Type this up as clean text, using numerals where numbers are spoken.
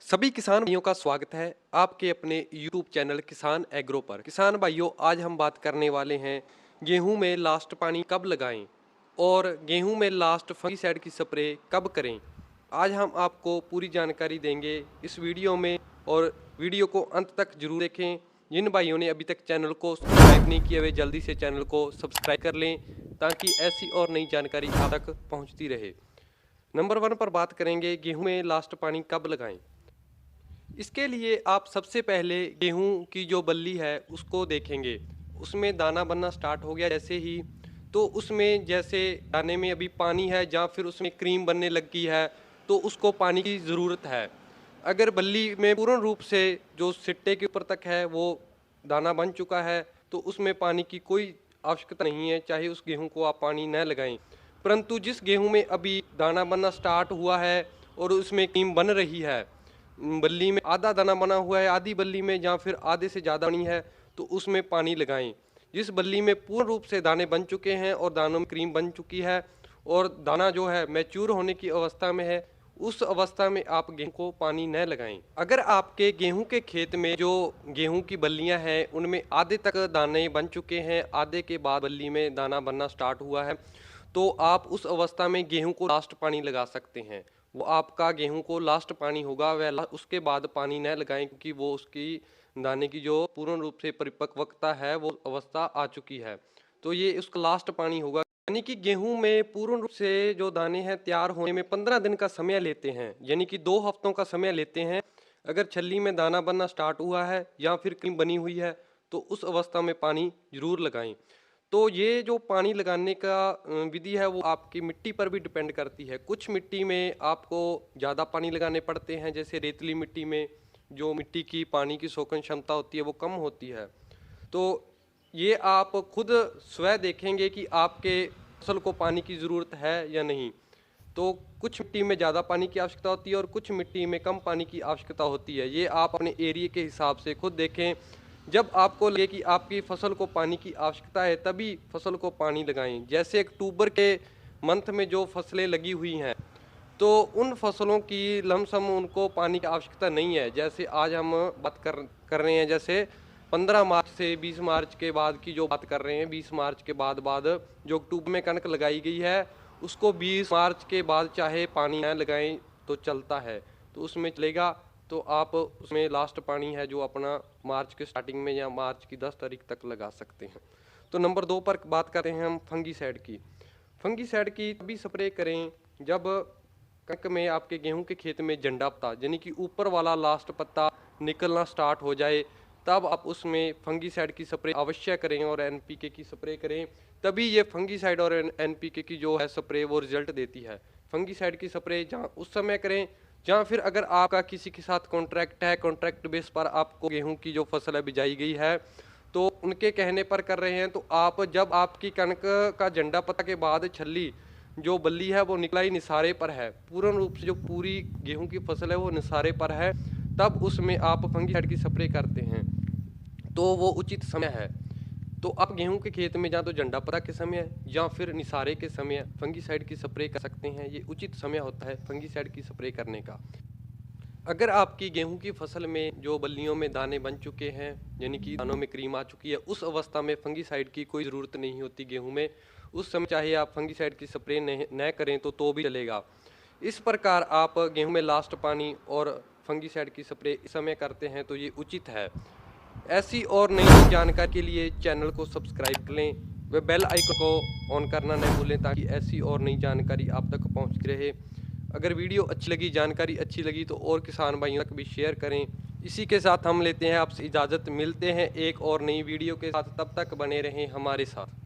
सभी किसान भाइयों का स्वागत है आपके अपने YouTube चैनल किसान एग्रो पर। किसान भाइयों, आज हम बात करने वाले हैं गेहूं में लास्ट पानी कब लगाएं और गेहूं में लास्ट फंगिसाइड की स्प्रे कब करें। आज हम आपको पूरी जानकारी देंगे इस वीडियो में और वीडियो को अंत तक जरूर देखें। जिन भाइयों ने अभी तक चैनल को सब्सक्राइब नहीं किया वे जल्दी से चैनल को सब्सक्राइब कर लें ताकि ऐसी और नई जानकारी आप तक पहुँचती रहे। नंबर 1 पर बात करेंगे गेहूँ में लास्ट पानी कब लगाएं। इसके लिए आप सबसे पहले गेहूं की जो बल्ली है उसको देखेंगे। उसमें दाना बनना स्टार्ट हो गया जैसे ही, तो उसमें जैसे दाने में अभी पानी है या फिर उसमें क्रीम बनने लगी है तो उसको पानी की ज़रूरत है। अगर बल्ली में पूर्ण रूप से जो सिट्टे के ऊपर तक है वो दाना बन चुका है तो उसमें पानी की कोई आवश्यकता नहीं है, चाहे उस गेहूं को आप पानी न लगाएं। परंतु जिस गेहूं में अभी दाना बनना स्टार्ट हुआ है और उसमें क्रीम बन रही है, बल्ली में आधा दाना बना हुआ है, आधी बल्ली में या फिर आधे से ज़्यादा बनी है तो उसमें पानी लगाएं। जिस बल्ली में पूर्ण रूप से दाने बन चुके हैं और दानों में क्रीम बन चुकी है और दाना जो है मैच्योर होने की अवस्था में है, उस अवस्था में आप गेहूं को पानी न लगाएं। अगर आपके गेहूं के खेत में जो गेहूं की बल्लियां हैं उनमें आधे तक दाने बन चुके हैं, आधे के बाद बल्ली में दाना बनना स्टार्ट हुआ है, तो आप उस अवस्था में गेहूं को लास्ट पानी लगा सकते हैं। वो आपका गेहूं को लास्ट पानी होगा, वह उसके बाद पानी न लगाएं क्योंकि वो उसकी दाने की जो पूर्ण रूप से परिपक्वता है वो अवस्था आ चुकी है, तो ये उसका लास्ट पानी होगा। यानी कि गेहूं में पूर्ण रूप से जो दाने हैं तैयार होने में 15 दिन का समय लेते हैं, यानी कि 2 हफ्तों का समय लेते हैं। अगर छल्ली में दाना बनना स्टार्ट हुआ है या फिर क्रीम बनी हुई है तो उस अवस्था में पानी जरूर लगाएं। तो ये जो पानी लगाने का विधि है वो आपकी मिट्टी पर भी डिपेंड करती है। कुछ मिट्टी में आपको ज़्यादा पानी लगाने पड़ते हैं, जैसे रेतली मिट्टी में जो मिट्टी की पानी की सोखन क्षमता होती है वो कम होती है। तो ये आप खुद स्वयं देखेंगे कि आपके फसल को पानी की ज़रूरत है या नहीं। तो कुछ मिट्टी में ज़्यादा पानी की आवश्यकता होती है और कुछ मिट्टी में कम पानी की आवश्यकता होती है। ये आप अपने एरिया के हिसाब से खुद देखें। जब आपको लगे कि आपकी फसल को पानी की आवश्यकता है तभी फसल को पानी लगाएं। जैसे अक्टूबर के मंथ में जो फसलें लगी हुई हैं तो उन फसलों की लमसम उनको पानी की आवश्यकता नहीं है। जैसे आज हम बात कर रहे हैं, जैसे 15 मार्च से 20 मार्च के बाद की जो बात कर रहे हैं, 20 मार्च के बाद जो अक्टूबर में कणक लगाई गई है उसको 20 मार्च के बाद चाहे पानी न लगाएं तो चलता है, तो उसमें चलेगा। तो आप उसमें लास्ट पानी है जो अपना मार्च के स्टार्टिंग में या मार्च की 10 तारीख तक लगा सकते हैं। तो नंबर 2 पर बात करते हैं हम फंगीसाइड की। फंगीसाइड की तभी स्प्रे करें जब कणक में आपके गेहूं के खेत में जंडा पत्ता यानी कि ऊपर वाला लास्ट पत्ता निकलना स्टार्ट हो जाए, तब आप उसमें फंगीसाइड की स्प्रे अवश्य करें और एनपीके की स्प्रे करें। तभी ये फंगीसाइड और एनपीके की जो है स्प्रे वो रिजल्ट देती है। फंगीसाइड की स्प्रे जहाँ उस समय करें, या फिर अगर आपका किसी के साथ कॉन्ट्रैक्ट है, कॉन्ट्रैक्ट बेस पर आपको गेहूं की जो फसल है बिजाई गई है तो उनके कहने पर कर रहे हैं, तो आप जब आपकी कणक का झंडा पत्ता के बाद छल्ली जो बल्ली है वो निकला ही निसारे पर है, पूर्ण रूप से जो पूरी गेहूं की फसल है वो निसारे पर है, तब उसमें आप फंगीसाइड की स्प्रे करते हैं तो वो उचित समय है। तो आप गेहूं के खेत में या तो झंडा पत्ता के समय या फिर निसारे के समय फंगीसाइड की स्प्रे कर सकते हैं। ये उचित समय होता है फंगीसाइड की स्प्रे करने का। अगर आपकी गेहूं की फसल में जो बल्लियों में दाने बन चुके हैं यानी कि दानों में क्रीम आ चुकी है, उस अवस्था में फंगीसाइड की कोई ज़रूरत नहीं होती गेहूं में। उस समय चाहे आप फंगीसाइड की स्प्रे न करें तो भी चलेगा। इस प्रकार आप गेहूं में लास्ट पानी और फंगीसाइड की स्प्रे इस समय करते हैं तो ये उचित है। ऐसी और नई जानकारी के लिए चैनल को सब्सक्राइब कर लें व बेल आइकन को ऑन करना न भूलें ताकि ऐसी और नई जानकारी आप तक पहुंचती रहे। अगर वीडियो अच्छी लगी, जानकारी अच्छी लगी तो और किसान भाइयों तक भी शेयर करें। इसी के साथ हम लेते हैं आपसे इजाज़त, मिलते हैं एक और नई वीडियो के साथ, तब तक बने रहें हमारे साथ।